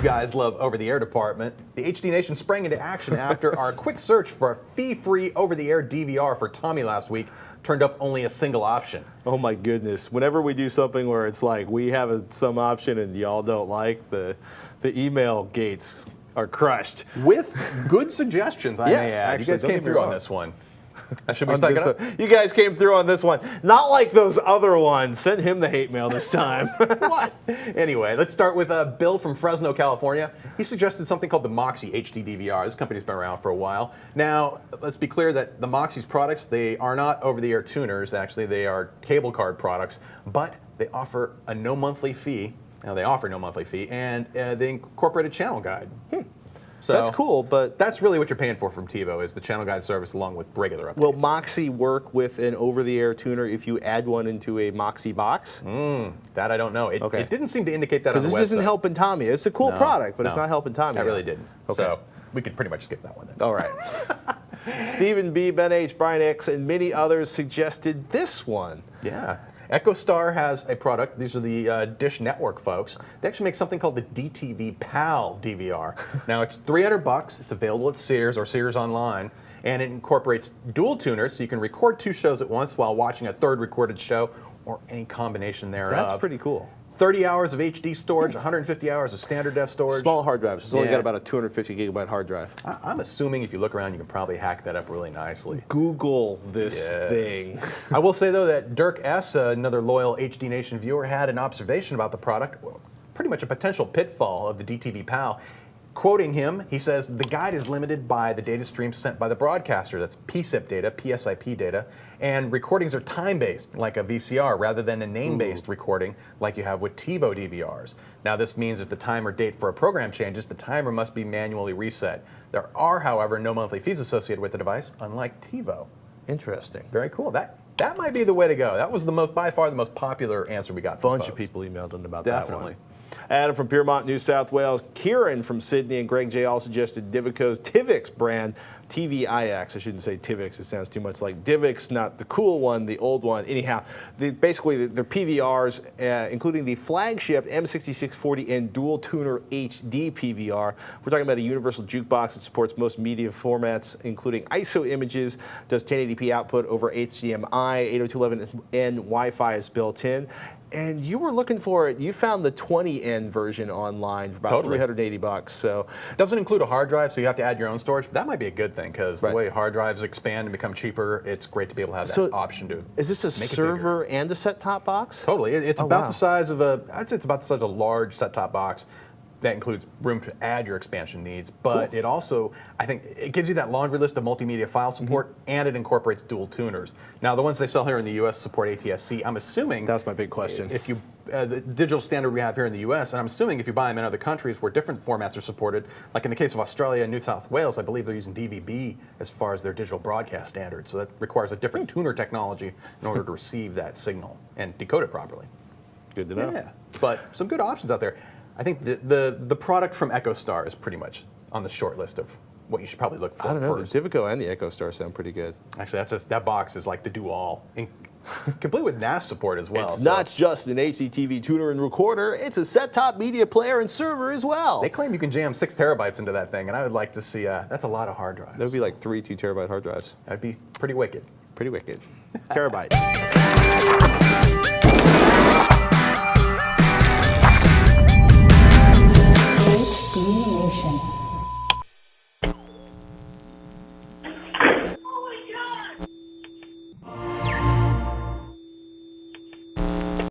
guys love over-the-air department, the HD Nation sprang into action after our quick search for a fee-free over-the-air DVR for Tommy last week turned up only a single option. Oh my goodness. Whenever we do something where it's like we have some option and y'all don't like, the email gates are crushed. With good suggestions, I may add. You guys came through on this one. Should we start it up? You guys came through on this one. Not like those other ones. Send him the hate mail this time. What? Anyway, let's start with Bill from Fresno, California. He suggested something called the Moxi HD DVR. This company's been around for a while. Now, let's be clear that the Moxi's products, they are not over-the-air tuners. Actually, they are cable card products, but they offer a no monthly fee. Now, they offer no monthly fee, and they incorporate a channel guide. So that's cool, but that's really what you're paying for from TiVo is the channel guide service along with regular updates. Will Moxi work with an over-the-air tuner if you add one into a Moxi box? That I don't know. It didn't seem to indicate that on the website. Because this isn't helping Tommy. It's a cool product, but it's not helping Tommy. That really didn't. Okay. So we could pretty much skip that one then. All right. Stephen B., Ben H., Brian X., and many others suggested this one. Yeah. EchoStar has a product. These are the Dish Network folks. They actually make something called the DTVPal DVR. Now, it's $300. It's available at Sears or Sears Online, and it incorporates dual tuners, so you can record 2 shows at once while watching a third recorded show or any combination thereof. That's pretty cool. 30 hours of HD storage, 150 hours of standard def storage. Small hard drives. It's only got about a 250 gigabyte hard drive. I'm assuming if you look around, you can probably hack that up really nicely. Google this thing. I will say, though, that Dirk S., another loyal HD Nation viewer, had an observation about the product, pretty much a potential pitfall of the DTV PAL. Quoting him, he says, the guide is limited by the data streams sent by the broadcaster. That's PSIP data, PSIP data, and recordings are time-based, like a VCR, rather than a name-based recording like you have with TiVo DVRs. Now, this means if the time or date for a program changes, the timer must be manually reset. There are, however, no monthly fees associated with the device, unlike TiVo. Interesting. Very cool. That might be the way to go. That was by far the most popular answer we got from Bunch of people emailed in about that one. Definitely. Adam from Piermont, New South Wales. Kieran from Sydney and Greg J. all suggested Divico's Tivix brand, TVIX. I shouldn't say Tivix. It sounds too much like Divix, not the cool one, the old one. Anyhow, basically they're PVRs, including the flagship M6640 and dual tuner HD PVR. We're talking about a universal jukebox that supports most media formats, including ISO images, does 1080p output over HDMI, 802.11n Wi-Fi is built in. And you were looking for it. You found the 20N version online for about $380. So it doesn't include a hard drive, so you have to add your own storage. But that might be a good thing because the way hard drives expand and become cheaper, it's great to be able to have that option to. Is this a server and a set-top box? Totally. It's about the size of I'd say it's about the size of a large set-top box. That includes room to add your expansion needs, but it also, I think, it gives you that laundry list of multimedia file support, and it incorporates dual tuners. Now, the ones they sell here in the U.S. support ATSC. I'm assuming that's my big question. If you the digital standard we have here in the U.S., and I'm assuming if you buy them in other countries where different formats are supported, like in the case of Australia and New South Wales, I believe they're using DVB as far as their digital broadcast standard. So that requires a different tuner technology in order to receive that signal and decode it properly. Good to know. Yeah, but some good options out there. I think the product from EchoStar is pretty much on the short list of what you should probably look for. I don't know. First. The Divico and the EchoStar sound pretty good. Actually, that box is like the do-all, complete with NAS support as well. It's not just an HDTV tuner and recorder; it's a set-top media player and server as well. They claim you can jam 6 terabytes into that thing, and I would like to see. That's a lot of hard drives. That would be like 3 2 terabyte hard drives. That'd be pretty wicked. Pretty wicked. Terabyte.